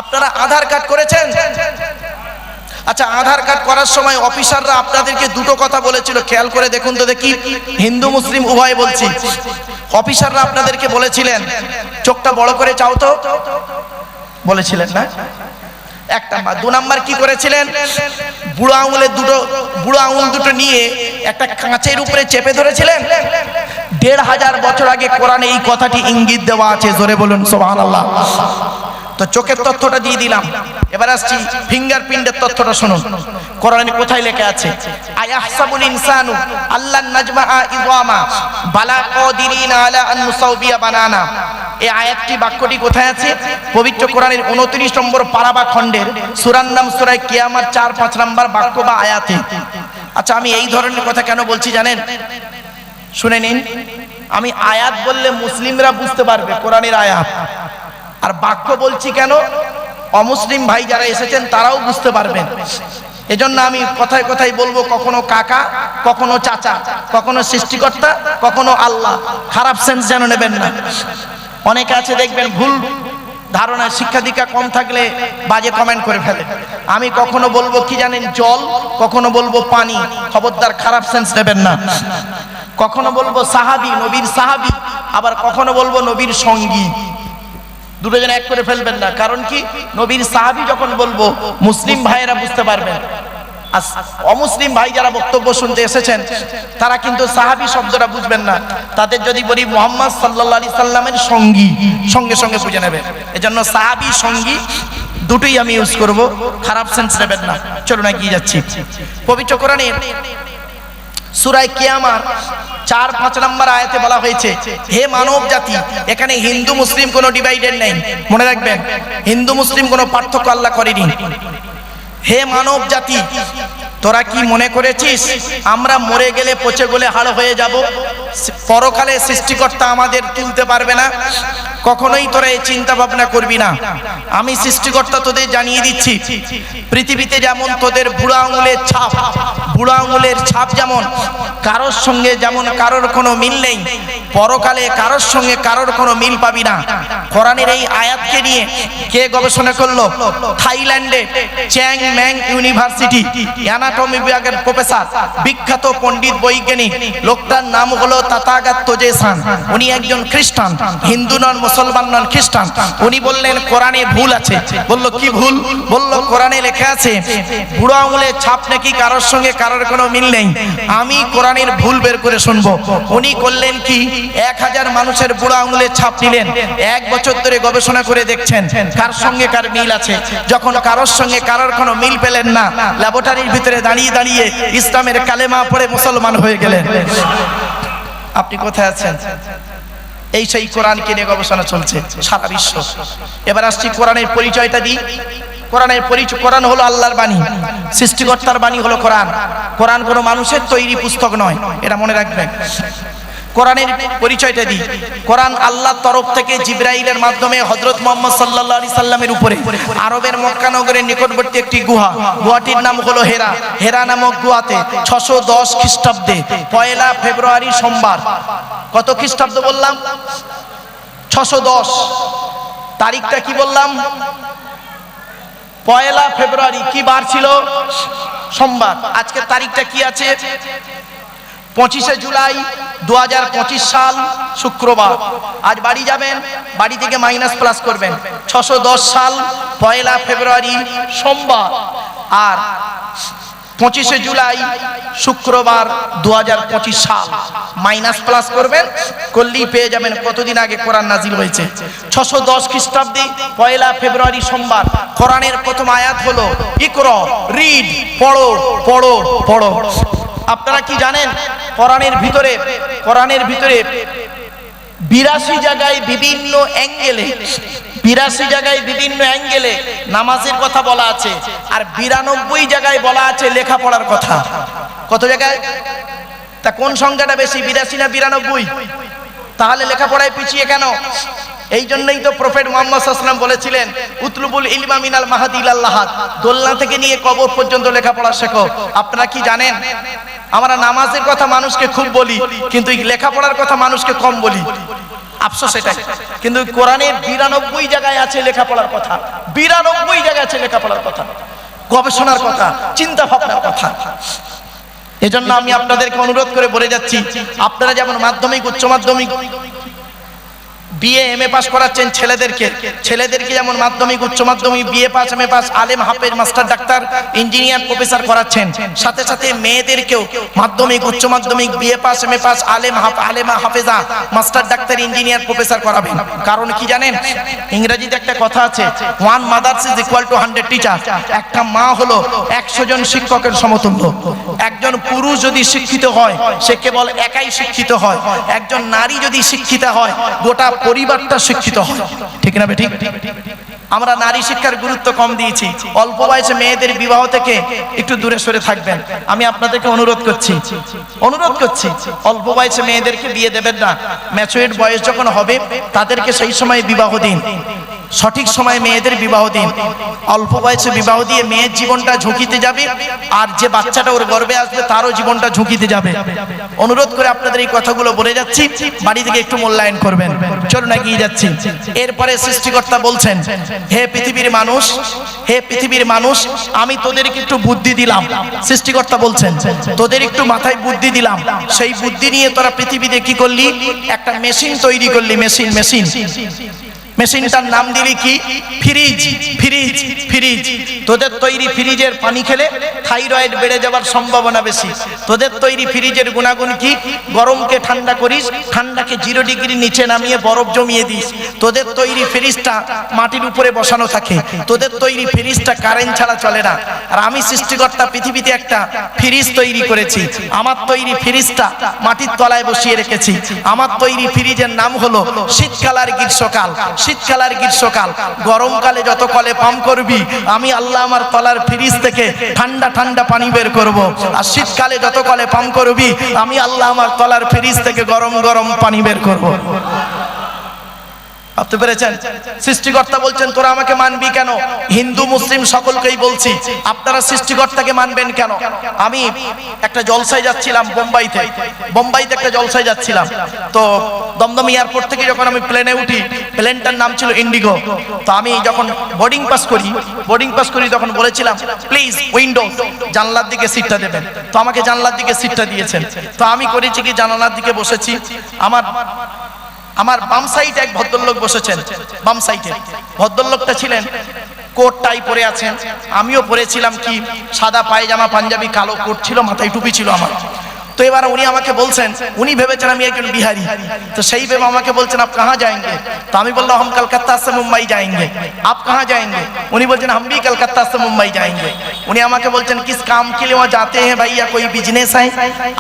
আপনারা আধার কার্ড করেছেন? আচ্ছা, আধার কার্ড করার সময় অফিসাররা আপনাদেরকে দুটো কথা বলেছিল, খেয়াল করে দেখুন তো দেখি, হিন্দু মুসলিম উভয় বলছি। অফিসাররা আপনাদেরকে বলেছিলেন চোখটা বড় করে চাও তো, বলেছিলেন না? এক নাম্বার। দু নাম্বার কি করেছিলেন? বুড়ো আঙুল দুটো নিয়ে একটা কাঁচের উপরে চেপে ধরেছিলেন। ১৫০০ বছর আগে কোরআনে এই কথাটি ইঙ্গিত দেওয়া আছে, জোরে বলুন সুবহানাল্লাহ। তো চোখের তথ্যটা দিয়ে দিলাম, এবার আসছি ফিঙ্গারপ্রিন্টের তথ্যটা শুনুন। কোরআনে কোথায় লেখা আছে? আয়াহসাবুল ইনসানু আল্লান নাজমাআ ইযামা বালা কাদিরিনা আলা আন নুসাউবিয়া বানানা। এই আয়াতটি, বাক্যটি কোথায় আছে? পবিত্র কোরআনের 29 নম্বর পারা বা খণ্ডের সূরার নাম সূরা কিয়ামত 4-5 নম্বর বাক্য বা আয়াতে। আচ্ছা, আমি এই ধরনের কথা কেন বলছি জানেন? শুনে নিন। আমি আয়াত বললে মুসলিমরা বুঝতে পারবে কোরআনের আয়াত, আর বাক্য বলছি কেন, অমুসলিম ভাই যারা এসেছেন তারাও বুঝতে পারবেন। এজন্য আমি কথায় কথায় বলবো, কখনো কাকা, কখনো চাচা, কখনো সৃষ্টিকর্তা, কখনো আল্লাহ। খারাপ সেন্স যেন নেবেন না। অনেকে আছে দেখবেন ভুল ধারণা, শিক্ষা দীক্ষা কম থাকলে বাজে কমেন্ট করে ফেলে। আমি কখনো বলবো কি জানেন, জল, কখনো বলবো পানি। খবরদার, খারাপ সেন্স নেবেন না। কখনো বলবো সাহাবী, নবীর সাহাবী, আবার কখনো বলবো নবীর সঙ্গী। দুটো জন এক করে ফেলবেন না। কারণ কি, নবীর সাহাবী যখন বলবো মুসলিম ভাইয়েরা বুঝতে পারবেন, আর অমুসলিম ভাই যারা বক্তব্য শুনতে এসেছেন তারা কিন্তু সাহাবী শব্দটা বুঝবেন না। তাদের যদি বলি মুহাম্মদ সাল্লাল্লাহু আলাইহি সাল্লামের সঙ্গী, সঙ্গে সঙ্গে বুঝে নেবে। এজন্য সাহাবী, সঙ্গী দুটোই আমি ইউজ করব, খারাপ সেন্স নেবেন না। চলুন এগিয়ে যাচ্ছি। পবিত্র কোরআনের সূরা কিয়ামত 4-5 নম্বর আয়াতে বলা হয়েছে, হে মানব জাতি, এখানে হিন্দু মুসলিম কোনো ডিভাইডেড নেই, মনে রাখবেন। হিন্দু মুসলিম কোনো পার্থক্য আল্লাহ করেনি। হে মানব জাতি, তোরা কি মনে করেছিস আমরা মরে গেলে পচে গলে হাড় হয়ে যাব, পরকালে সৃষ্টিকর্তা আমাদের তুলতে পারবে না? কখনোই তোরা এই চিন্তা ভাবনা করবি না। আমি সৃষ্টিকর্তা তোদের জানিয়ে দিচ্ছি, পৃথিবীতে যেমন তোদের বুড়ো আঙুলের ছাপ যেমন কারোর সঙ্গে যেমন কারোর কোনো মিল নেই, পরকালে কারোর সঙ্গে কারোর কোনো মিল পাবি না। কোরআনের এই আয়াতকে নিয়ে কে গবেষণা করলো? থাইল্যান্ডে চ্যাং ম্যাং ইউনিভার্সিটি অ্যানাটমি বিভাগের প্রফেসর, বিখ্যাত পণ্ডিত বৈজ্ঞানিক, লোকটার নাম হলো তাথাগত তোজেসান। উনি একজন খ্রিস্টান, হিন্দু নন, মুসলমান নন, খ্রিস্টান। উনি বললেন কোরআনে ভুল আছে। বলল কি ভুল? বলল কোরআনে লেখা আছে বুড়ো আঙুলের ছাপ নাকি কারোর সঙ্গে কারোর কোনো মিল নেই। আমি কোরআনের ভুল বের করে শুনবো। উনি করলেন কি, 1000 মানুষের বুড়ো আঙুলের ছাপ নিলেন, 1 বছর ধরে গবেষণা করে দেখছেন কার সঙ্গে কার মিল আছে। যখন কারোর সঙ্গে কারোর কোনো মিল পেলেন না, ল্যাবরেটরির ভিতরে দাঁড়িয়ে দাঁড়িয়ে ইসলামের কালেমা পড়ে মুসলমান হয়ে গেলেন। আপনি কোথায় আছেন? এই সেই কোরআনকে নিয়ে গবেষণা চলছে সারা বিশ্ব। এবার আসছি কোরআনের পরিচয়টা দিই। কোরআনের পরিচয়, কোরআন হলো আল্লাহর বাণী, সৃষ্টিকর্তার বাণী হলো কোরআন। কোরআন কোনো মানুষের তৈরি পুস্তক নয়, এটা মনে রাখবেন। কোরআনের পরিচয়টা দিই। কোরআন আল্লাহর তরফ থেকে জিবরাইলের মাধ্যমে হযরত মুহাম্মদ সাল্লাল্লাহু আলাইহি সাল্লামের উপরে আরবের মক্কা নগরের নিকটবর্তী একটি গুহাটির নাম হলো হেরা। হেরা নামক গুহাতে 610 খ্রিস্টাব্দে 1 ফেব্রুয়ারি সোমবার, কত খ্রিস্টাব্দ বললাম? 610। তারিখটা কি বললাম? 1 ফেব্রুয়ারি। কি বার ছিল? সোমবার। আজকে তারিখটা কি আছে? 25 জুলাই 2025 সাল, শুক্রবার। আজ বাড়ি যাবেন, বাড়ি থেকে মাইনাস প্লাস করবেন। 610 সাল 1 ফেব্রুয়ারি সোমবার, আর 25 জুলাই শুক্রবার 2025 সাল। মাইনাস প্লাস করবেন, করলেই পেয়ে যাবেন কতদিন আগে কোরআন নাজিল হয়েছে। 610 খ্রিস্টাব্দে 1 ফেব্রুয়ারি সোমবার। কোরআনের প্রথম আয়াত হলো ইকরা, রিড, পড়ো পড়ো পড়ো। আপনারা কি জানেন কোরআনের ভিতরে 82 জায়গায় বিভিন্ন অ্যাঙ্গেলে নামাজের কথা বলা আছে, আর 92 জায়গায় বলা আছে লেখাপড়ার কথা। কত জায়গায়? তা কোন সংখ্যাটা বেশি, 82 না 92? তাহলে লেখাপড়ায় পিছিয়ে কেন? এই জন্যই তো প্রফেট মুহাম্মদ সাল্লাল্লাহু আলাইহি ওয়াসাল্লাম বলেছিলেন উতলুবুল ইলমা মিনাল মাহদি ইলাল লাহাদ, দোলনা থেকে নিয়ে কবর পর্যন্ত লেখাপড়া শেখো। আপনারা কি জানেন আমরা নামাজের কথা মানুষকে খুব বলি, কিন্তু লেখাপড়ার কথা মানুষকে কম বলি। আফসোস এটাই। কিন্তু কোরআনের 92 জায়গায় আছে লেখাপড়ার কথা, 92 জায়গায় আছে লেখাপড়ার কথা, গবেষণার কথা, চিন্তা ভাবনার কথা। এজন্য আমি আপনাদেরকে অনুরোধ করে বলে যাচ্ছি, আপনারা যেমন মাধ্যমিক, উচ্চ মাধ্যমিক, বিএ এমএ পাস করাচ্ছেন ছেলেদেরকে যেমন মাধ্যমিক, উচ্চ মাধ্যমিক, বিএ পাস, এমএ পাস, আলেম, হাফেজ, মাস্টার, ডাক্তার, ইঞ্জিনিয়ার, প্রফেসর করাচ্ছেন, সাথে সাথে মেয়েদেরকেও মাধ্যমিক, উচ্চ মাধ্যমিক, BA pass, MA pass, আলেমা, হাফেজা, master, doctor, engineer, professor করাবেন। কারণ কি জানেন, ইংরেজিতে একটা কথা আছে, one mother's is equal to 100 teacher. একটা মা হলো 100 জন শিক্ষকের সমতুল্য। একজন পুরুষ যদি শিক্ষিত হয় সে কেবল একাই শিক্ষিত হয়, একজন নারী যদি শিক্ষিত হয় গোটা পরিবারটা শিক্ষিত হয়। ঠিক না বেঠিক? আমরা নারী শিক্ষার গুরুত্ব কম দিয়েছি। অল্প বয়সে মেয়েদের বিবাহ থেকে একটু দূরে সরে থাকবেন। আমি আপনাদেরকে অনুরোধ করছি, অল্প বয়সে মেয়েদেরকে বিয়ে দেবেন না। ম্যাচুরেট বয়স যখন হবে তাদেরকে সেই সময় বিবাহ দিন, সঠিক সময়ে মেয়েদের বিবাহ দিন। অল্প বয়সে বিবাহ দিয়ে মেয়ের জীবনটা ঝুঁকিতে যাবে, আর যে বাচ্চাটা ওর গর্ভে আসবে তারও জীবনটা ঝুঁকিতে যাবে। অনুরোধ করে আপনাদের এই কথাগুলো বলে যাচ্ছি, বাড়ি থেকে একটু মূল্যায়ন করবেন। চলুন এগিয়ে যাচ্ছি। এরপরে সৃষ্টিকর্তা বলছেন, হে পৃথিবীর মানুষ, আমি তোদেরকে একটু বুদ্ধি দিলাম। সৃষ্টিকর্তা বলছেন তোদের একটু মাথায় বুদ্ধি দিলাম, সেই বুদ্ধি নিয়ে তোরা পৃথিবীতে কি করলি? একটা মেশিন তৈরি করলি। মেশিনটার নাম দিলি কি? ফ্রিজ। তোদের তৈরি ফ্রিজের পানি খেলে থাইরয়েড বেড়ে যাওয়ার সম্ভাবনা বেশি। তোদের তৈরি ফ্রিজের গুণাগুণ কি? গরমকে ঠান্ডা করিস, ঠান্ডাকে 0 ডিগ্রি নিচে নামিয়ে বরফ জমিয়ে দিস। তোদের তৈরি ফ্রিজটা মাটির উপরে বসানো থাকে, তোদের তৈরি ফ্রিজটা কারেন্ট ছাড়া চলে না। আর আমি সৃষ্টিকর্তা পৃথিবীতে একটা ফ্রিজ তৈরি করেছি। আমার তৈরি ফ্রিজটা মাটির তলায় বসিয়ে রেখেছি। আমার তৈরি ফ্রিজের নাম হলো শীতকাল আর গ্রীষ্মকাল। গরমকালে যত কলে পাম্প করবি, আমি আল্লাহ আমার তলার ফ্রিজ থেকে ঠান্ডা ঠান্ডা পানি বের করব। আর শীতকালে যত কলে পাম্প করবি, আমি আল্লাহ আমার তলার ফ্রিজ থেকে গরম গরম পানি বের করব। ভাবতে পেরেছেন? সৃষ্টিকর্তা বলছেন তোরা আমাকে মানবি কেন? হিন্দু মুসলিম সকলকেই বলছি, আপনারা সৃষ্টিকর্তাকে মানবেন কেন? আমি একটা জলসায় যাচ্ছিলাম বোম্বাইতে একটা জলসায় যাচ্ছিলাম। তো দমদম এয়ারপোর্ট থেকে যখন আমি প্লেনে উঠি, প্লেনটার নাম ছিল ইন্ডিগো। তো আমি যখন বোর্ডিং পাস করি তখন বলেছিলাম প্লিজ উইন্ডো, জানলার দিকে সিটটা দেবেন। তো আমাকে জানলার দিকে সিটটা দিয়েছেন। তো আমি করেছি কি, জানালার দিকে বসেছি। আমার বাম সাইডে এক ভদ্রলোক বসেছেন। বাম সাইডে ভদ্রলোকটা ছিলেন কোট টাই পরে আছেন, আমিও পরেছিলাম কি সাদা পায়জামা পাঞ্জাবি, কালো কোট ছিল, মাথায় টুপি ছিল আমার। তো এবার উনি আমাকে বলছেন, উনি ভেবেছেন আমি একজন বিহারি। তো সেই ভেবে আমাকে বলছেন আপ কাহা जाएंगे? তো আমি বললাম हम कलकत्ता से मुंबई जाएंगे। आप कहाँ जाएंगे? উনি বলছেন हम भी कलकत्ता से मुंबई जाएंगे। উনি আমাকে বলছেন किस काम के लिए वहाँ जाते हैं भैया, कोई बिजनेस है?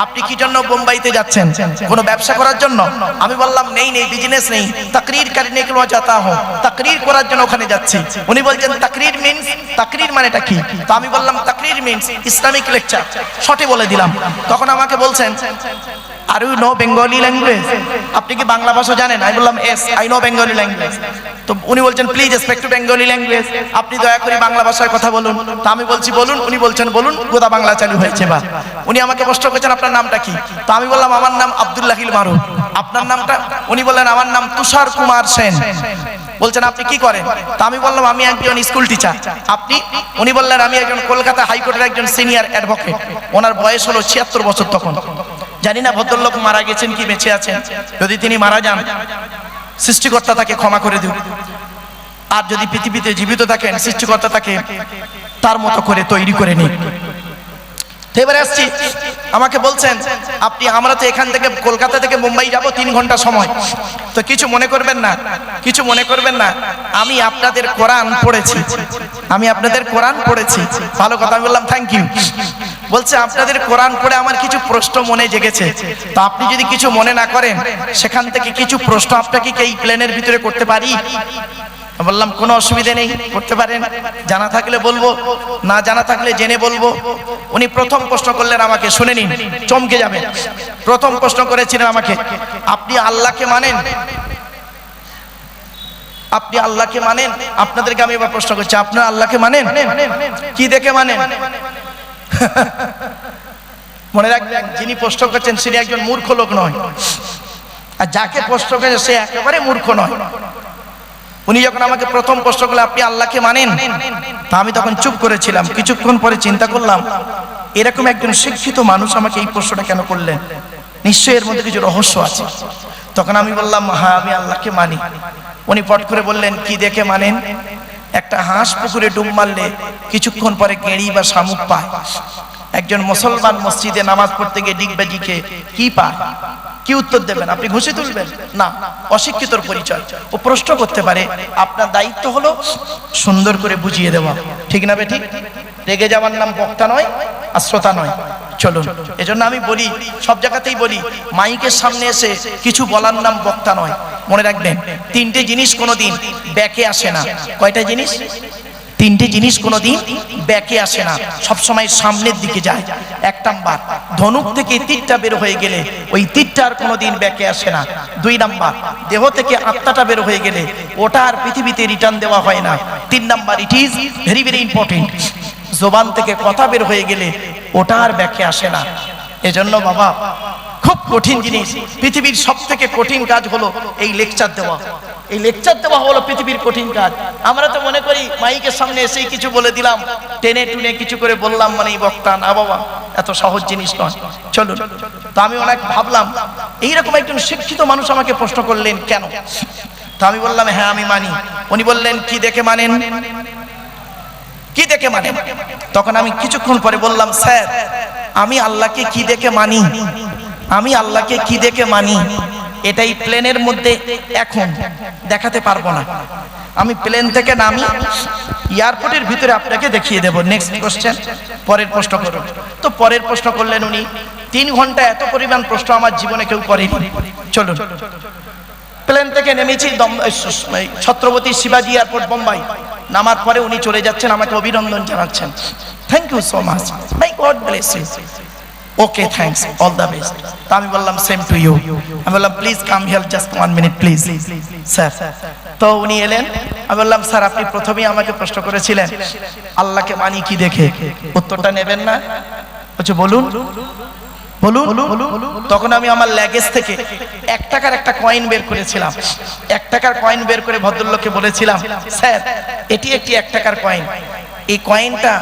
আপনি কি জন্য বোম্বাইতে যাচ্ছেন? কোনো ব্যবসা করার জন্য? আমি বললাম নেই বিজনেস নেই, तकरीर करने के लिए जाता हूँ, तकरीर করার জন্য ওখানে যাচ্ছি। উনি বলছেন तकरीर मीन्स, तकरीर মানেটা কি? তো আমি বললাম तकरीर मीन्स ইসলামিক লেকচার। শর্টে বলে দিলাম। তখন আমাকে বলছেন are you know Bengali language, আপনি কি বাংলা ভাষা জানেন? আমি বললাম yes I know Bengali language. তো উনি বলছেন please speak to Bengali language, আপনি দয়া করে বাংলা ভাষায় কথা বলুন। তো আমি বলছি বলুন। উনি বলছেন বলুন, গোদা বাংলা চালু হয়েছে। বা উনি আমাকে প্রশ্ন করেছেন আপনার নামটা কি? তো আমি বললাম আমার নাম আব্দুল্লাহিল মারুফ। আপনার নামটা? উনি বললেন আমার নাম তুষার কুমার সেন। বলছেন আপনি কি করেন? তা আমি বললাম আমি একজন স্কুল টিচার। আপনি? উনি বললেন আমি একজন কলকাতা হাইকোর্টের একজন সিনিয়র অ্যাডভোকেট। ওনার বয়স হলো 76 বছর তখন। জানি না ভদ্রলোক মারা গেছেন কি বেঁচে আছেন। যদি তিনি মারা যান, সৃষ্টিকর্তা তাকে ক্ষমা করে দিন। আর যদি পৃথিবীতে জীবিত থাকেন, সৃষ্টিকর্তা তাকে তার মতো করে তৈরি করে নিন। এবারে আসছি, আমাকে বলছেন আপনি, আমরা তো এখান থেকে কলকাতা থেকে মুম্বাই যাব 3 ঘন্টা সময়। তো কিছু মনে করবেন না, আমি আপনাদের কোরআন পড়েছি। ভালো কথা। আমি বললাম থ্যাংক ইউ। বলছে আপনাদের কোরআন পড়ে আমার কিছু প্রশ্ন মনে জেগেছে। তো আপনি যদি কিছু মনে না করেন, সেখান থেকে কিছু প্রশ্ন আপনাকে এই প্লেনের ভিতরে করতে পারি? বললাম কোনো অসুবিধা নেই, করতে পারেন। জানা থাকলে বলবো, না জানা থাকলে জেনে বলবো। উনি প্রথম প্রশ্ন করলেন আমাকে, শুনে নিন, চমকে যাবেন। প্রথম প্রশ্ন করেছিলেন আমাকে, আপনি আল্লাহকে মানেন? আপনি আল্লাহকে মানেন? আপনাদেরকে আমি এবার প্রশ্ন করছি, আপনারা আল্লাহকে মানেন? কি দেখে মানেন? মনে রাখবেন, যিনি প্রশ্ন করছেন তিনি একজন মূর্খ লোক নয়, আর যাকে প্রশ্ন করেছে সে একেবারে মূর্খ নয়। উনি যখন আমাকে প্রথম প্রশ্ন করলেন আপনি আল্লাহকে মানেন, তা আমি তখন চুপ করেছিলাম। কিছুক্ষণ পরে চিন্তা করলাম এরকম একজন শিক্ষিত মানুষ আমাকে এই প্রশ্নটা কেন করলেন, নিশ্চয়ই এর মধ্যে কিছু রহস্য আছে। তখন আমি বললাম হ্যাঁ আমি আল্লাহকে মানি। উনি পট করে বললেন কি দেখে মানেন? একটা হাঁস পুকুরে ডুব মারলে কিছুক্ষণ পরে গেঁড়ি বা শামুক পায়। একজন মুসলমান মসজিদে নামাজ পড়তে গিয়ে ডিগবাজিকে কি পায়? কি উত্তর দেবেন? আপনি ঘুষি তুলবেন? না, অশিক্ষিতর পরিচয়। ও প্রশ্ন করতে পারে, আপনার দায়িত্ব হলো সুন্দর করে বুঝিয়ে দেওয়া, ঠিক না বেঠিক? রেগে যাওয়ার নাম বক্তা নয় আর শ্রোতা নয়। চলুন, এজন্য আমি বলি, সব জায়গাতেই বলি, মাইকের সামনে এসে কিছু বলার নাম বক্তা নয়। মনে রাখবেন, তিনটে জিনিস কোনোদিন ব্যাকে আসে না। কয়টা জিনিস? তিনটে জিনিস কোনোদিন ব্যাকে আসে না, সবসময় সামনের দিকে যায়। এক নাম্বার, ধনুক থেকে তীরটা বের হয়ে গেলে ওই তীরটা আর কোনোদিন ব্যাকে আসে না। দুই নাম্বার, দেহ থেকে আত্মাটা বের হয়ে গেলে ওটা আর পৃথিবীতে রিটার্ন দেওয়া হয় না। তিন number, it is very very important, জবান থেকে কথা বের হয়ে গেলে ওটা আর ব্যাকে আসে না। এজন্য বাবা, খুব কঠিন জিনিস, পৃথিবীর সব থেকে কঠিন কাজ হলো এই লেকচার দেওয়া। এই লেকচার দেওয়া হলো পৃথিবীর কঠিন কাজ। আমরা তো মনে করি মাইকের সামনে এসেই কিছু বলে দিলাম, টেনে টুনে কিছু করে বললাম মানে এই বক্তা। না বাবা, এত সহজ জিনিস নয়। চলুন, তো আমি অনেক ভাবলাম এইরকম একজন শিক্ষিত মানুষ আমাকে প্রশ্ন করলেন কেন। তো আমি বললাম হ্যাঁ আমি মানি। উনি বললেন কি দেখে মানেন? কি দেখে মানেন? তখন আমি কিছুক্ষণ পরে বললাম স্যার আমি আল্লাহকে কি দেখে মানি, আমি আল্লাহকে কি দেখে মানি এটাই প্লেনের মধ্যে এখন দেখাতে পারবো না। আমি প্লেন থেকে নামি এয়ারপোর্টের ভিতরে আপনাকে দেখিয়ে দেব। নেক্সট কোশ্চেন, পরের প্রশ্ন করুন। তো পরের প্রশ্ন করলেন উনি। 3 ঘন্টা এত পরিমাণ প্রশ্ন আমার জীবনে কেউ করেনি। চলুন, প্লেন থেকে নেমেছি ছত্রপতি শিবাজি এয়ারপোর্ট বোম্বাই। নামার পরে উনি চলে যাচ্ছেন, আমাকে অভিনন্দন জানাচ্ছেন। Thank you so much, my God bless you. Okay, thanks, all the best. তা আমি বললাম সেম টু ইউ। আমি বললাম please come here just 1 minute please sir. তো উনি এলেন। আমি বললাম স্যার আপনি প্রথমেই আমাকে প্রশ্ন করেছিলেন আল্লাহকে মানি কি দেখে, উত্তরটা নেবেন না? বলছে বলুন বলুন। তখন আমি আমার ল্যাগেজ থেকে 1 টাকার একটা কয়েন বের করেছিলাম। 1 টাকার কয়েন বের করে ভদ্রলোককে বলেছিলাম স্যার এটি একটি 1 টাকার কয়েন। এই কয়েনটা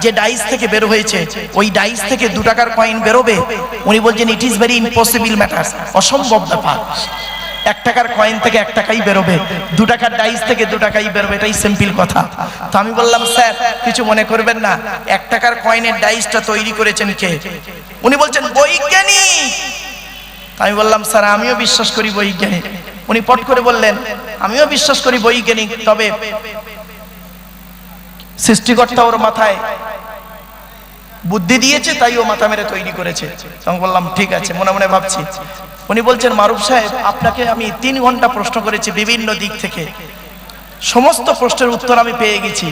যে ডাইস থেকে বের হয়েছে ওই ডাইস থেকে 2 টাকার কয়েন বেরোবে? উনি বলছেন it is very impossible matter, অসম্ভব ব্যাপার। 1 টাকার কয়েন থেকে 1 টাকাই বেরোবে, 2 টাকার ডাইস থেকে 2 টাকাই বেরোবে, এটাই সিম্পল কথা। তো আমি বললাম স্যার কিছু মনে করবেন না, 1 টাকার কয়েনের ডাইসটা তৈরি করেছেন কে? উনি বলছেন বৈজ্ঞানিক। আমি বললাম স্যার আমিও বিশ্বাস করি বৈজ্ঞানিক। উনি পট করে বললেন আমিও বিশ্বাস করি বৈজ্ঞানিক, তবে সৃষ্টিকর্তা ওর মাথায় বুদ্ধি দিয়েছে তাই ও মাথা মেরে তৈরি করেছে। আমি বললাম ঠিক আছে, মনে মনে ভাবছি। উনি বলছেন মারুফ সাহেব আপনাকে আমি 3 ঘন্টা প্রশ্ন করেছি বিভিন্ন দিক থেকে, সমস্ত প্রশ্নের উত্তর আমি পেয়ে গেছি।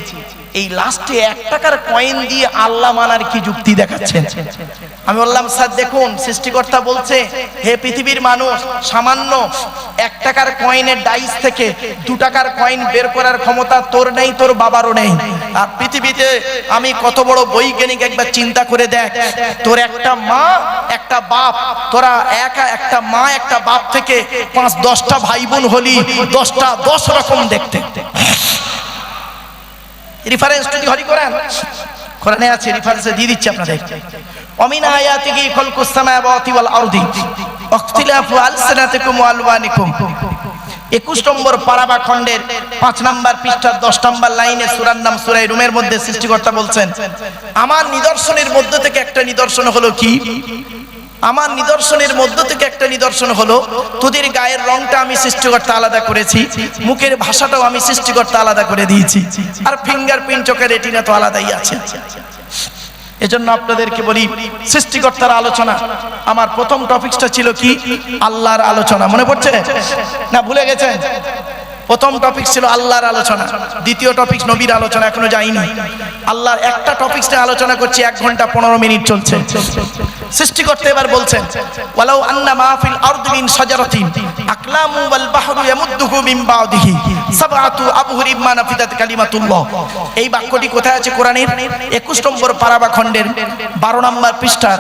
এই লাস্টে 1 টাকার কয়েন দিয়ে আল্লাহ মানার কি যুক্তি দেখাচ্ছেন? আমি বললাম স্যার দেখুন সৃষ্টিকর্তা বলছে হে পৃথিবীর মানুষ, সামান্য 1 টাকার কয়েনের ডাইস থেকে 2 টাকার কয়েন বের করার ক্ষমতা তোর নেই, তোর বাবারও নেই। আর পৃথিবীতে আমি কত বড় বৈজ্ঞানিক একবার চিন্তা করে দেখ, তোর একটা মা একটা বাপ, তোরা একটা মা একটা বাপ থেকে 5-10টা ভাই বোন হলি, 10টা 10 রকম দেখতে। রেফারেন্স যদি হরি কোরআনে আছে, রেফারেন্স দিয়ে দিচ্ছি আপনাদের। অমিন আয়াতিহি খালকুস সামাওয়াতি ওয়াল আরদি ওয়াখতিলাফু আলসিনাতিকুম ওয়া আলওয়ানিকুম। 21 নম্বর পারাবা খণ্ডের 5 নম্বর পৃষ্ঠার 10 নম্বর লাইনে সূরার নাম সূরা রুমের মধ্যে সৃষ্টিকর্তা বলছেন আমার নিদর্শনের মধ্য থেকে একটা নিদর্শন হলো কি? আমার নিদর্শনের মধ্য থেকে একটা নিদর্শন হলো তোদের গায়ের রংটা আমি সৃষ্টিকর্তা আলাদা করেছি, মুখের ভাষাটাও আমি সৃষ্টিকর্তা আলাদা করে দিয়েছি, আর ফিঙ্গারপ্রিন্ট চোখের রেটিনা তো আলাদাই আছে। এজন্য আপনাদেরকে বলি সৃষ্টিকর্তার আলোচনা। আমার প্রথম টপিকটা ছিল কি? আল্লাহর আলোচনা। মনে পড়ছে না? ভুলে গেছেন? প্রথম টপিক ছিল আল্লাহর আলোচনা, দ্বিতীয় টপিক নবীর আলোচনা, এখনো যাইনি। আল্লাহর একটা টপিক নিয়ে আলোচনা করছি, 1 ঘন্টা 15 মিনিট চলছে। সৃষ্টিকর্তা এবার বলছেন, ওয়ালাউ আন্না মা ফিল আরদি মিন শাজারাতিন আকলামু ওয়াল বাহরু ইয়ামুদ্দুহু মিন বাদিহি সাবআতু আবহুরিম মা নাফিদাত কালিমাতুল্লাহ। এই বাক্যটি কোথায় আছে কোরআনের? 21 নম্বর পারা বা খণ্ডের 12 নম্বর পৃষ্ঠা,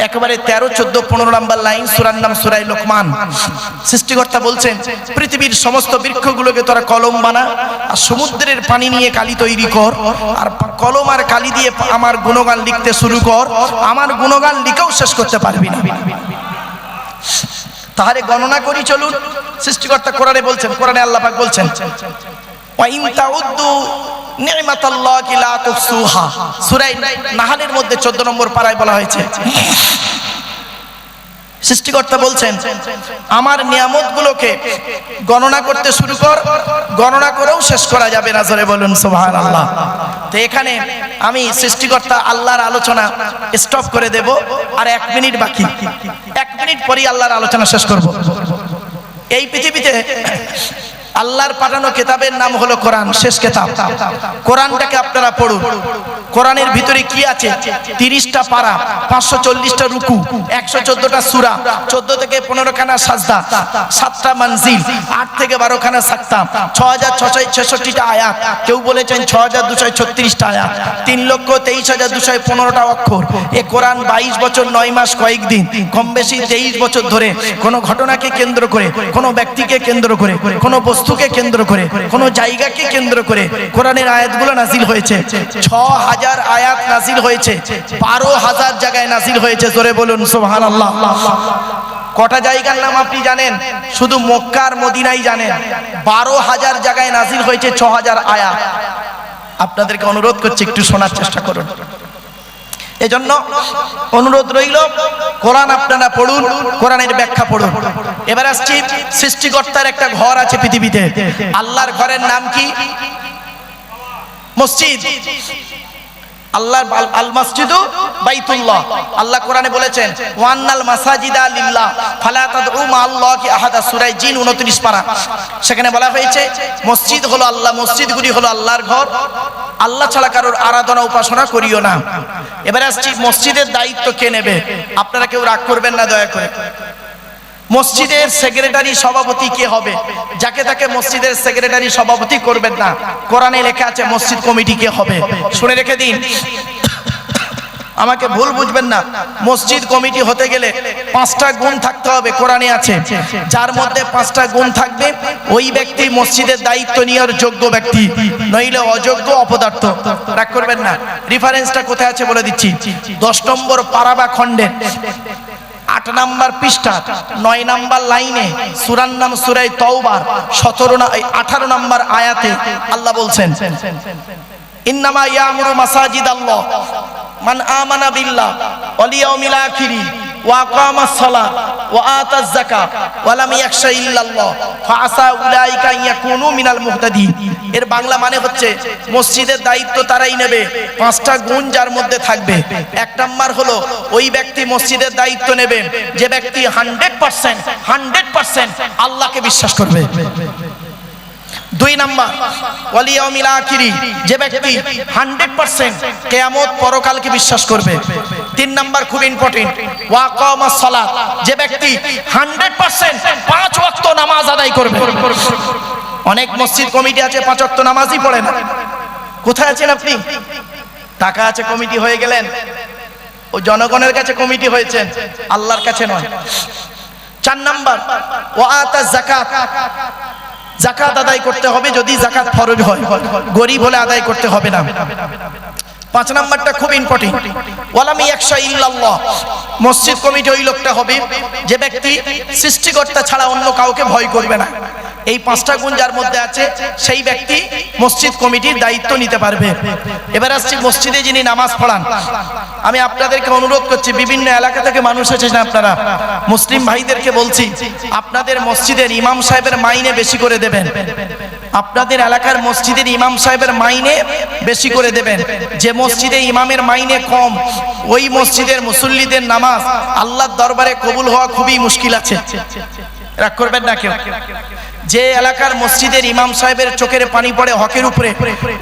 একেবারে 13, 14, 15 নম্বর লাইন, সূরার নাম সূরা লোকমান। সৃষ্টিকর্তা বলছেন, পৃথিবীর সমস্ত বৃক্ষগুলোকে তোরা কলম বানা, আর সমুদ্রের পানি নিয়ে কালি তৈরি কর, আর কলম আর কালি দিয়ে আমার গুণগান লিখতে শুরু কর, আমার গুণগান লিখেও শেষ করতে পারবি না। তাহলে গণনা করি চলুন। সৃষ্টিকর্তা কোরআনে বলছেন, কোরআনে আল্লাহ পাক বলছেন, ওয়া ইন তাউদ্দু নি'মাতাল্লাহি লা তুহসুহা। সূরা নাহলের মধ্যে 14 নম্বর পারায় বলা হয়েছে। সৃষ্টিকর্তা বলছেন, আমার নিয়ামতগুলোকে গণনা করতে শুরু কর, গণনা করেও শেষ করা যাবে না। জোরে বলুন সুবহানাল্লাহ। তো এখানে আমি সৃষ্টিকর্তা আল্লাহর আলোচনা স্টপ করে দেব, আর 1 মিনিট বাকি। 1 মিনিট পরেই আল্লাহর আলোচনা শেষ করব। এই পৃথিবীতে আল্লাহর পাঠানো কিতাবের নাম হলো কোরআন, শেষ কিতাব। কোরআনটাকে আপনারা পড়ুন। কোরআনের ভিতরে কি আছে? 30টা পারা, 540টা রুকু, 114টা সূরা, 14 থেকে 15 খানা সাজদা, 7টা মঞ্জিল, 8 থেকে 12 খানা সাক্তা, 6666টা আয়াত, কেউ বলেছেন 6236টা আয়াত, 3,23,215টা অক্ষর। এই কোরআন 22 বছর 9 মাস কয়েকদিন, কম বেশি 23 বছর ধরে কোনো ঘটনাকে কেন্দ্র করে, কোনো ব্যক্তিকে কেন্দ্র করে, কোনো বস্তুকে কেন্দ্র করে, কোনো জায়গাকে কেন্দ্র করে কোরআনের আয়াতগুলো নাজিল হয়েছে। 6000 আয়াত নাজিল হয়েছে, 12,000 জায়গায় নাজিল হয়েছে। জোরে বলুন সুবহানাল্লাহ। কটা জায়গার নাম আপনি জানেন? শুধু মক্কা আর মদিনাই জানেন। 12,000 জায়গায় নাজিল হয়েছে 6000 আয়াত। আপনাদেরকে অনুরোধ করছি, একটু শোনার চেষ্টা করুন। এজন্য অনুরোধ রইল, কোরআন আপনারা পড়ুন, কোরআনের ব্যাখ্যা পড়ুন। এবার আসছি, সৃষ্টিকর্তার একটা ঘর আছে পৃথিবীতে। আল্লাহর ঘরের নাম কি? মসজিদ। আল্লাহর আল মসজিদু বাইতুল্লাহ। আল্লাহ কোরআনে বলেছেন, ওয়ান্নাল মাসাজিদা লিল্লাহ ফালা তাদউ মাআল্লাহি আহাদা। সূরা জিন 29 পারা। সেখানে বলা হয়েছে মসজিদ হলো আল্লাহ, মসজিদগুলি হলো আল্লাহর ঘর, আল্লাহ ছাড়া কারোর আরাধনা উপাসনা করিও না। এবার আসছি, মসজিদের দায়িত্ব কে নেবে? আপনারা কেউ রাগ করবেন না দয়া করে। মসজিদের সেক্রেটারি সভাপতি কে হবে? যাকে তাকে মসজিদের সেক্রেটারি সভাপতি করবেন না। কোরআনে লেখা আছে মসজিদ কমিটি কে হবে। শুনে রেখে দিন, আমাকে ভুল বুঝবেন না। মসজিদ কমিটি হতে গেলে 5টা গুণ থাকতে হবে, কোরআনে আছে। যার মধ্যে 5টা গুণ থাকবে, ওই ব্যক্তি মসজিদের দায়িত্ব নেওয়ার যোগ্য ব্যক্তি, নইলে অযোগ্য, অপদার্থ। রাগ করবেন না। রেফারেন্সটা কোথায় আছে বলে দিচ্ছি। 10 নম্বর পারা বা খণ্ডে 8 নম্বর পৃষ্ঠা 9 নম্বর লাইনে, সূরার নাম সূরা তাওবার 18 নম্বর আয়াতে আল্লাহ বলছেন, ইন্নামা ইয়ামুরু মাসাজিদাল্লাহ মান আমানা বিল্লাহ ওয়াল ইয়াউমিল আখিরি ওয়া আকামাস সালাত ওয়া আতাজ যাকাত ওয়া লাম ইয়াখশা ইল্লাল্লাহ ফাআসা উলাইকা ইয়াকুনু মিনাল মুহতাদিন। এর বাংলা মানে হচ্ছে, মসজিদের দায়িত্ব তারাই নেবে, 5টা গুণ যার মধ্যে থাকবে। 1 নাম্বার হলো, ওই ব্যক্তি মসজিদের দায়িত্ব নেবে যে ব্যক্তি 100% আল্লাহকে বিশ্বাস করবে। 2 নাম্বার, ওয়াল ইয়াউমিল আখিরি, যে ব্যক্তি 100% কিয়ামত পরকালকে বিশ্বাস করবে। 3 নাম্বার খুব ইম্পর্টেন্ট, ওয়া আকামাস সালাত, যে ব্যক্তি 100% 5 ওয়াক্ত নামাজ আদায় করবে। অনেক মসজিদ কমিটি আছে 5 ওয়াক্ত নামাজই পড়ে না। কোথায় আছেন আপনি? টাকা আছে, কমিটি হয়ে গেলেন, ও জনগণের কাছে কমিটি হয়েছেন, আল্লাহর কাছে নয়। 4 নাম্বার, ওয়া আতাজ যাকাত, যাকাত আদায় করতে হবে যদি যাকাত ফরজ হয়, গরিব হলে আদায় করতে হবে না। 5 নাম্বারটা খুব ইম্পর্টেন্ট, ওয়ালাম ইয়াখশা ইল্লাল্লাহ, মসজিদ কমিটি ওই লোকটা হবে যে ব্যক্তি সৃষ্টিকর্তা ছাড়া অন্য কাউকে ভয় করবে না। এই 5টা গুণ যার মধ্যে আছে, সেই ব্যক্তি মসজিদ কমিটির দায়িত্ব নিতে পারবে। এবার আসছি, মসজিদে যিনি নামাজ পড়ান, আমি আপনাদেরকে অনুরোধ করছি, বিভিন্ন এলাকা থেকে মানুষ এসেছেন, আপনারা মুসলিম ভাইদেরকে বলছি, আপনাদের মসজিদের ইমাম সাহেবের মাইনে বেশি করে দেবেন। আপনাদের এলাকার মসজিদের ইমাম সাহেবের মাইনে বেশি করে দেবেন। যে মসজিদে ইমামের মাইনে কম, ওই মসজিদের মুসল্লিদের নামাজ আল্লাহর দরবারে কবুল হওয়া খুবই মুশকিল আছে। রাগ করবেন না কেউ। যে এলাকার মসজিদের ইমাম সাহেবের চোখের পানি পড়ে হকের উপরে,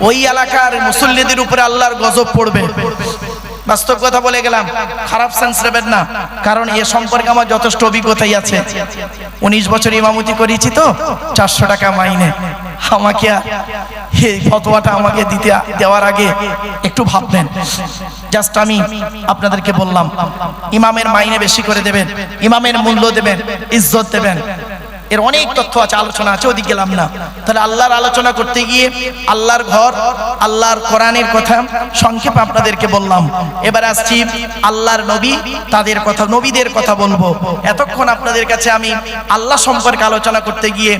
ওই এলাকার মুসল্লিদের উপরে আল্লাহর গজব পড়বে। বাস্তব কথা বলে গেলাম, খারাপ সেন্স নেবেন না, কারণ এ সম্পর্কে আমার যথেষ্ট অভিজ্ঞতাই আছে। 19 বছর ইমামতি করেছি তো, 400 টাকা মাইনে। আমাকে এই ফতোয়াটা আমাকে দেওয়ার আগে একটু ভাববেন। জাস্ট আমি আপনাদেরকে বললাম, ইমামের মাইনে বেশি করে দেবেন, ইমামের মূল্য দেবেন, ইজ্জত দেবেন। এর অনেক তথ্য আছে, আলোচনা আছে, ওদিকে গেলাম না। তাহলে আল্লাহর আলোচনা করতে গিয়ে আল্লাহর ঘর, আল্লাহর কোরআনের কথা সংক্ষেপে আপনাদেরকে বললাম। এবার আসছি আল্লাহর নবী, তাদের কথা, নবীদের কথা বলবো। এতক্ষণ আপনাদের কাছে আমি আল্লাহ সম্পর্কে আলোচনা করতে গিয়ে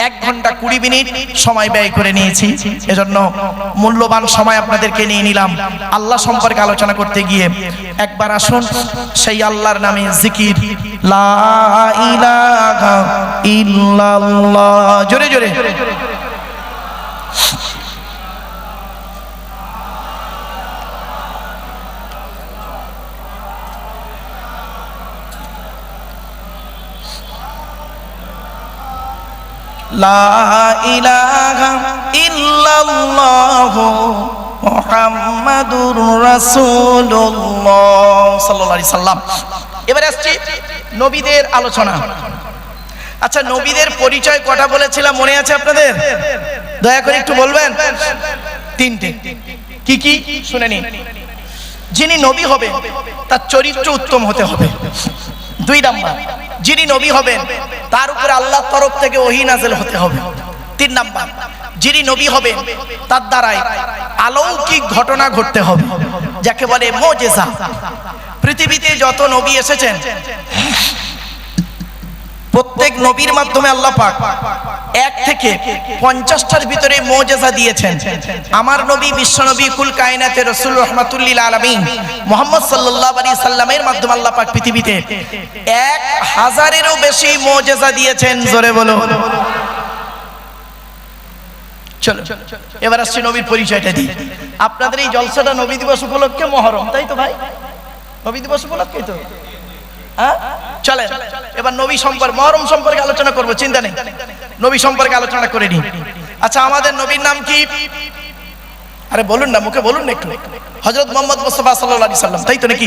1 ঘন্টা 20 মিনিট সময় ব্যয় করে নিয়েছি। এজন্য মূল্যবান সময় আপনাদেরকে নিয়ে নিলাম আল্লাহ সম্পর্কে আলোচনা করতে গিয়ে। একবার আসুন সেই আল্লাহর নামে জিকির, লা ইলাহা ইল্লাল্লাহ, জোরে জোরে। লা ইলাহা ইল্লাল্লাহ মুহাম্মাদুর রাসূলুল্লাহ সাল্লাল্লাহু আলাইহি সাল্লাম। এবারে আসছি নবীদের আলোচনা। আচ্ছা, নবীদের পরিচয় কটা বলেছিলাম মনে আছে আপনাদের? দয়া করে একটু বলবেন। 3টে। কি কি শুনে নিন। যিনি নবী হবে তার চরিত্র উত্তম হতে হবে। 2 নাম্বার, যিনি নবী হবেন তার উপরে আল্লাহর তরফ থেকে ওহী নাযিল হতে হবে। 3 নাম্বার, যিনি নবী হবেন তার দ্বারাই অলৌকিক ঘটনা ঘটতে হবে, যাকে বলে মুজিজা। পৃথিবীতে যত নবী এসেছেন, প্রত্যেক নবীর মাধ্যমে আল্লাহ পাক 1 থেকে 50টার ভিতরে মুজিজা দিয়েছেন। আমার নবী বিশ্বনবী কুল কায়নাতের রাসূল রাহমাতুল লিল আলামিন মুহাম্মদ সাল্লাল্লাহু আলাইহি সাল্লামের মাধ্যমে আল্লাহ পাক পৃথিবীতে 1000-এরও বেশি মুজিজা দিয়েছেন। জোরে বলো। চলো এবার আসছে নবীর পরিচয়টা দিই। আপনাদের এই জলসাটা নবী দিবস উপলক্ষে, মহরম, তাই তো ভাই? নবী দিবস উপলক্ষে তো, হ্যাঁ? চলে এবার নবী সম্পর্কে, মহরম সম্পর্কে আলোচনা করব, চিন্তা নেই, নবী সম্পর্কে আলোচনা করে নিই। আচ্ছা, আমাদের নবীর নাম কি? আরে বলুন না, মুখে বলুন না একটু। হযরত মুহাম্মদ মুস্তাফা সাল্লাল্লাহু আলাইহি সাল্লাম, তাই তো নাকি?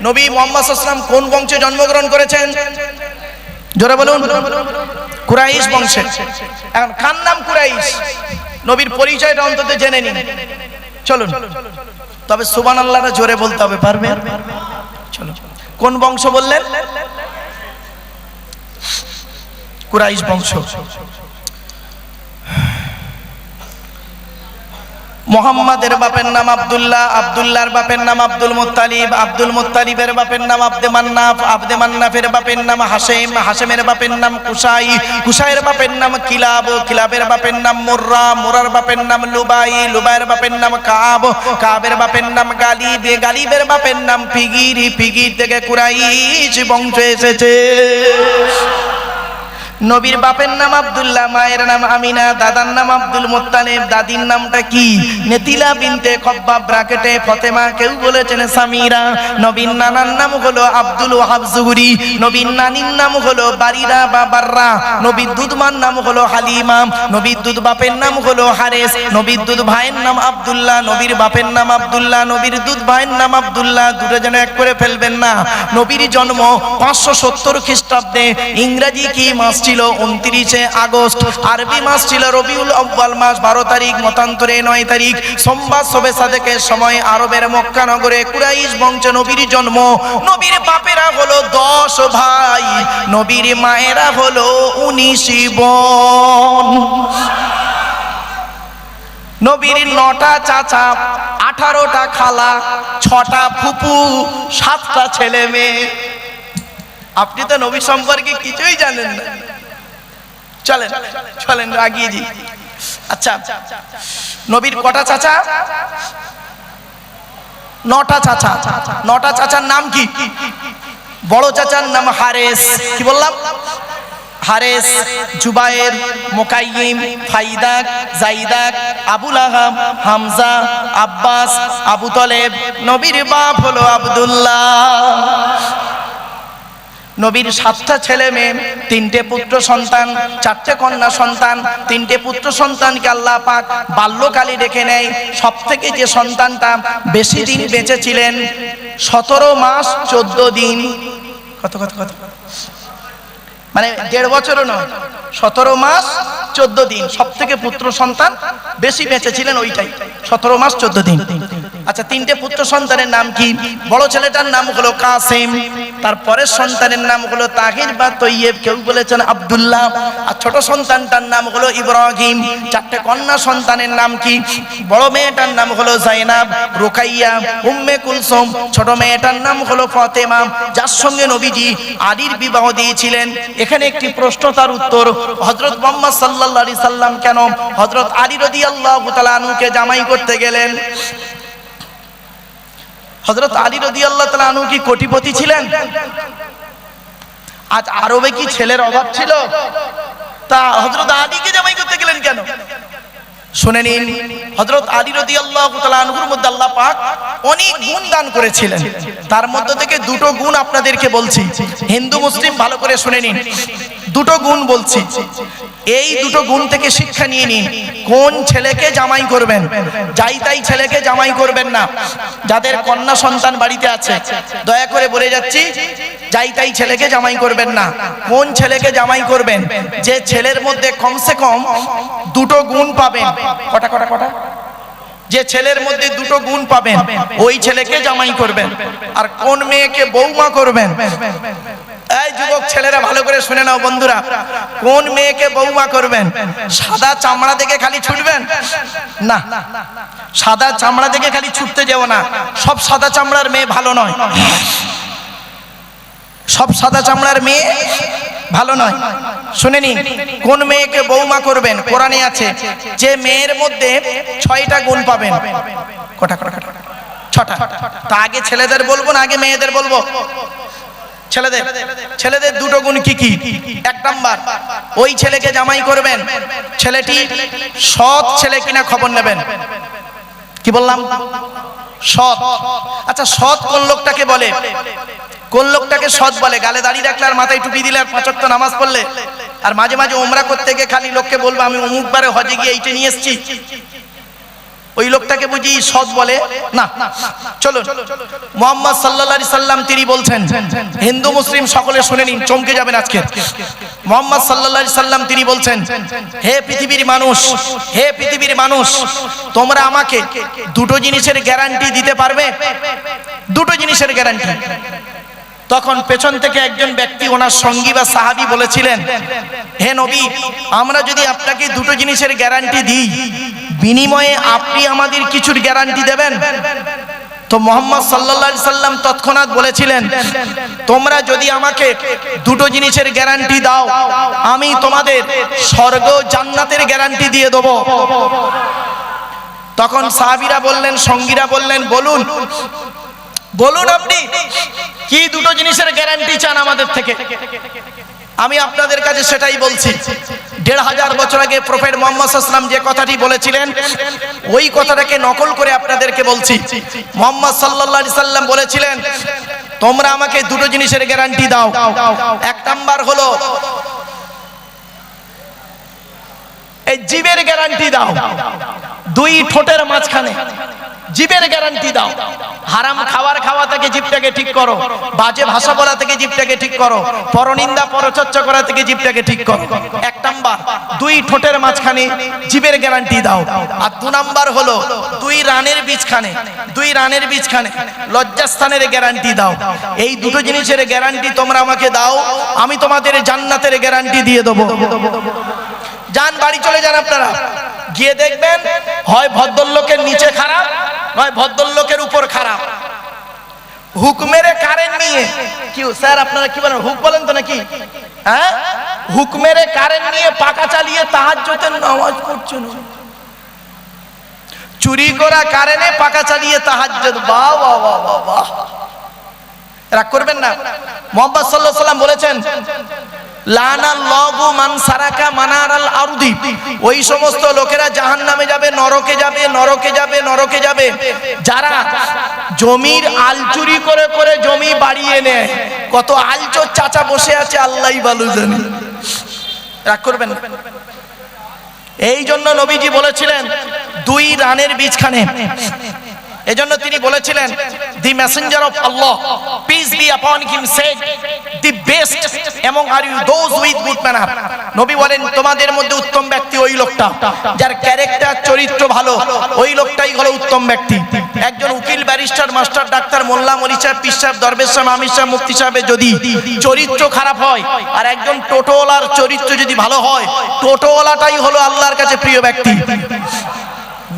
নবী মুহাম্মদ সাল্লাল্লাহু আলাইহি সাল্লাম কোন বংশে জন্মগ্রহণ করেছেন? জোরে বলুন। কুরাইশ বংশে। এখন কার নাম কুরাইশ? নবীর পরিচয়টা অন্তত জেনে নিন। চলুন, তবে সুবহানাল্লাহটা জোরে বলতে হবে, পারবেন? চলো, কোন বংশ বললেন? কুরাইশ বংশ। মুহাম্মাদের বাপের নাম আব্দুল্লাহ, আব্দুল্লাহর বাপের নাম আব্দুল মুত্তালিব, আব্দুল মুত্তালিবের বাপের নাম আব্দে মান্নাফ, আব্দে মান্নাফের বাপের নাম হাশেম, হাশেমের বাপের নাম কুসাই, কুসাইয়ের বাপের নাম কিলাব, কিলাবের বাপের নাম মুররা, মুরার বাপের নাম লুবাই, লুবাইয়ের বাপের নাম কাব, কাবের বাপের নাম গালিব, গালিবের বাপের নাম ফিগির, ফিগির থেকে কুরাইশ বংশ এসেছে। নবীর বাপের নাম আব্দুল্লাহ, মায়ের নাম আমিনা, দাদার নাম আব্দুল মুত্তালিব, দাদির নামটা কি? নেতিলা বিনতে খব্বাব, ব্র্যাকেটে ফতেমা, কেউ বলেছেন সামিরা। নবীর নানার নাম হলো আব্দুল ওয়াহাব জুহরি, নবীর নানির নাম হলো বারিরা বা বাররা, নবীর দুধমার নাম হলো হালিমা, নবীর দুধ বাপের নাম হলো হারেস, নবীর দুধ ভাইয়ের নাম আব্দুল্লাহ, নবীর বাপের নাম আব্দুল্লাহ, নবীর দুধ ভাইয়ের নাম আব্দুল্লাহ। দুটো যেন এক করে ফেলবেন না। নবীর জন্ম 570 খ্রিস্টাব্দে। ইংরেজি কি মাস ছিল? 29 আগস্ট। আরবি মাস ছিল রবিউল আউয়াল মাস, 12 তারিখ, মতান্তরে 9 তারিখ, সোমবার শবে সাদেকের সময় আরবের মক্কা নগরে কুরাইশ বংশে নবীর জন্ম। নবীর বাপেরা হলো 10 ভাই, নবীর মায়েরা হলো 19 বোন। নবীর 9টা চাচা, 18টা খালা, 6টা ফুপু, 7টা ছেলে মেয়ে। আপনি তো নবী সম্পর্কে কিছুই জানেন না। চলেন চলেন আগিয়ে যাই। আচ্ছা, নবীর কটা চাচা? 9টা চাচা। 9টা চাচার নাম কি? বড় চাচার নাম হারেস, কি বললাম? হারেস, জুবায়ের, মুকাইয়িম, ফাইদাক, জাইদাক, আবুল আহাব, হামজা, আব্বাস, আবু তলেব। নবীর বাপ হলো আব্দুল্লাহ। নবীর 7টা ছেলে মেয়ে, 3টে পুত্র সন্তান, 4টে কন্যা সন্তান। 3টে পুত্র সন্তানকে আল্লাহ পাক বাল্যকালে রেখে নেয়। সব থেকে যে সন্তানটা বেশি দিন বেঁচে ছিলেন, 17 মাস 14 দিন। কত কত কত মানে 1.5 বছরও নয়, 17 মাস 14 দিন। সব থেকে পুত্র সন্তান বেশি বেঁচে ছিলেন ওইটাই, 17 মাস 14 দিন। আচ্ছা, 3টে পুত্র সন্তানের নাম কি? বড় ছেলেটার নাম হলো কাসেম, তারপরের সন্তানের নাম হলো তাহির বা তৈয়েব, কেউ বলেছেন আব্দুল্লাহ, আর ছোট সন্তানটার নাম হলো ইব্রাহিম। 4টে কন্যা সন্তানের নাম কি? বড় মেয়েটার নাম হলো জাইনাব, রুকাইয়া, উম্মে কুলসুম। ছোট মেয়েটার নাম হলো ফাতেমা, যার সঙ্গে নবীজি আলীর বিবাহ দিয়েছিলেন। এখানে একটি প্রশ্ন, তার উত্তর। হযরত মুহাম্মদ সাল্লাল্লাহু আলাইহি সাল্লাম কেন হযরত আলী রাদিয়াল্লাহু তাআলা আনহুকে জামাই করতে গেলেন? হযরত আলী রাদিয়াল্লাহু তাআলা আনহু কি কোটিপতি ছিলেন? আজ আরবে কি ছেলের অভাব ছিল? তা হযরত আলীকে জামাই করতে গেলেন কেন? শুনে নিন, হযরত আলী রাদিয়াল্লাহু তাআলা আনহুর মধ্যে আল্লাহ পাক অনেক গুণ দান করেছিলেন। তার মধ্যে থেকে 2টো গুণ আপনাদেরকে বলছি। হিন্দু মুসলিম ভালো করে শুনে নিন, 2টো গুণ বলছি। এই 2টো গুণ থেকে শিক্ষা নিয়ে নিন। কোন ছেলেকে জামাই করবেন? যাই তাই ছেলেকে জামাই করবেন না। যাদের কন্যা সন্তান বাড়িতে আছে, দয়া করে বলে যাচ্ছি, যাই তাই ছেলেকে জামাই করবেন না। কোন ছেলেকে জামাই করবেন? যে ছেলের মধ্যে কমসে কম 2টো গুণ পাবেন। কটা কটা কটা? যে ছেলের মধ্যে 2টো গুণ পাবেন, ওই ছেলেকে জামাই করবেন। আর কোন মেয়েকে বৌমা করবেন? এই যুবক ছেলেরা ভালো করে শুনে নাও বন্ধুরা, কোন মেয়েকে বৌমা করবেন? সাদা চামড়া দেখে খালি ছুটবেন না, সাদা চামড়া দেখে খালি ছুটতে যেও না। সব সাদা চামড়ার মেয়ে ভালো নয়, সব সাদা চামড়ার মেয়ে ভালো নয়। শুনে নিন, কোন মেয়েকে বৌমা করবেন? কোরআনে আছে যে মেয়ের মধ্যে 6টা গুণ পাবেন। কটা কটা কটা? 6টা। তা আগে ছেলেদের বলবো না আগে মেয়েদের বলবো? ছেলেদের 2টো গুণ কি কি? 1 নাম্বার, ওই ছেলেকে জামাই করবেন, ছেলেটি সৎ ছেলে কিনা খবর নেবেন। কি বললাম? সৎ। আচ্ছা, সৎ কোন লোকটাকে বলে? কোন লোকটাকে সৎ বলে? গালে দাড়ি রাখলে আর মাথায় টুপি দিলে আর 5 ওয়াক্ত নামাজ পড়লে আর মাঝে মাঝে ওমরা করতে গিয়ে খালি লোককে বলবো আমি অমুক বারে হজে গিয়ে এইটা নিয়ে এসেছি, ওই লোকটাকে বুঝি সৎ বলে না? চলুন, মুহাম্মদ সাল্লাল্লাহু আলাইহি সাল্লাম তিনি বলছেন, হিন্দু মুসলিম সকলে শুনে নিন, চমকে যাবেন আজকে। মুহাম্মদ সাল্লাল্লাহু আলাইহি সাল্লাম তিনি বলছেন, হে পৃথিবীর মানুষ, হে পৃথিবীর মানুষ, তোমরা আমাকে 2টো জিনিসের গ্যারান্টি দিতে পারবে? 2টো জিনিসের গ্যারান্টি। তখন পেছন থেকে একজন ব্যক্তি, ওনার সঙ্গী বা সাহাবী বলেছিলেন, হে নবী, আমরা যদি আপনাকে 2টো জিনিসের গ্যারান্টি দিই, বিনিময়ে আপনি আমাদের কিছুর গ্যারান্টি দেবেন? তো মুহাম্মদ সাল্লাল্লাহু আলাইহি সাল্লাম তৎক্ষণাৎ বলেছিলেন, তোমরা যদি আমাকে 2টো জিনিসের গ্যারান্টি দাও, আমি তোমাদের স্বর্গ জান্নাতের গ্যারান্টি দিয়ে দেব। তখন সাহাবীরা বললেন, সঙ্গীরা বললেন, বলুন বলুন আপনি কি 2টো জিনিসের গ্যারান্টি চান আমাদের থেকে? আমি আপনাদের কাছে সেটাই বলছি। 1500 বছর আগে প্রফেট মুহাম্মদ সাল্লাল্লাহু আলাইহি ওয়াসাল্লাম যে কথাটি বলেছিলেন, ওই কথাটাকে নকল করে আপনাদেরকে বলছি। মুহাম্মদ সাল্লাল্লাহু আলাইহি সাল্লাম বলেছিলেন, তোমরা আমাকে 2টো জিনিসের গ্যারান্টি দাও। 1 নাম্বার হলো এই জিবের গ্যারান্টি দাও, 2 ঠোঁটের মাঝখানে জিবের গ্যারান্টি দাও। হারাম খাওয়া থেকে জিভটাকে ঠিক করো, বাজে ভাষা বলা থেকে জিভটাকে ঠিক করো, পরনিন্দা পরচর্চা করা থেকে জিভটাকে ঠিক করো। 1 নাম্বার 2 ঠোঁটের মাঝখানে জিবের গ্যারান্টি দাও। আর 2 নাম্বার হলো 2 রানের বীজখানে লজ্জাস্থানের গ্যারান্টি দাও। এই 2টো জিনিসের গ্যারান্টি তোমরা আমাকে দাও, আমি তোমাদের জান্নাতের গ্যারান্টি দিয়ে দেবো। যান, বাড়ি চলে যান আপনারা, গিয়ে দেখবেন হয় ভদ্রলোকের নিচে খারাপ, নয় ভদ্রলোকের উপর খারাপ। হুক মেরে কারেন্ট নিয়ে, কি স্যার আপনারা কি বলেন, হুক বলেন তো নাকি? হ্যাঁ, হুক মেরে কারেন্ট নিয়ে পাকা চালিয়ে তাহাজ্জুদের নামাজ পড়ছেন। চুরি করা কারেন্টে পাকা চালিয়ে তাহাজ্জুদ, বাহ বাহ বাহ বাহ। রাগ করবেন না। মুহাম্মদ সাল্লাল্লাহু আলাইহি সাল্লাম বলেছেন, লানাল্লাহু মান সারাকা মানারাল আরদি, ওই সমস্ত লোকেরা জাহান্নামে যাবে, নরকে যাবে, নরকে যাবে, নরকে যাবে যারা জমির আল চুরি করে করে জমি বাড়িয়ে নেয়। কত আলচোর চাচা বসে আছে আল্লাহই ভালো জানে। রাগ করবেন না। এই জন্য নবীজি বলেছিলেন দুই রানের বীজখানে, এজন্য তিনি বলেছিলেন the messenger of Allah peace be upon him said the best among are you those with good manner. নবী বলেন তোমাদের মধ্যে উত্তম ব্যক্তি ওই লোকটা যার ক্যারেক্টার চরিত্র ভালো, ওই লোকটাই হলো উত্তম ব্যক্তি। একজন উকিল, ব্যারিস্টার, মাস্টার, ডাক্তার, মোল্লা, মলি সাহেব, পীর সাহেব, দরবেশ সাহেব, আমির সাহেব, মুফতি সাহেবের যদি চরিত্র খারাপ হয়, আর একজন টোটোওয়ালার চরিত্র যদি ভালো হয়, টোটোওয়ালাটাই হলো আল্লাহর কাছে প্রিয় ব্যক্তি।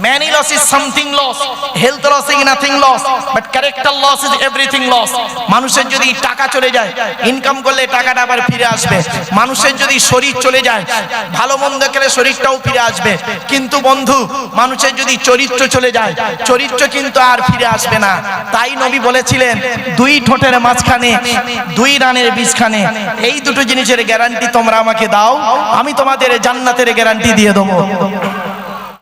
Many loss is something loss, health loss is nothing loss, but character loss is everything loss. মানুষের যদি টাকা চলে যায়, ইনকাম করলে টাকাটা আবার ফিরে আসবে। মানুষের যদি শরীর চলে যায়, ভালো মন্দ খেলে শরীরটাও ফিরে আসবে। কিন্তু বন্ধু, মানুষের যদি চরিত্র চলে যায়, চরিত্র কিন্তু আর ফিরে আসবে না। তাই নবী বলেছিলেন দুই ঠোঁটের মাঝখানে দুই রানের বীজখানে, এই দুটো জিনিসের গ্যারান্টি তোমরা আমাকে দাও, আমি তোমাদের জান্নাতের গ্যারান্টি দিয়ে দেবো।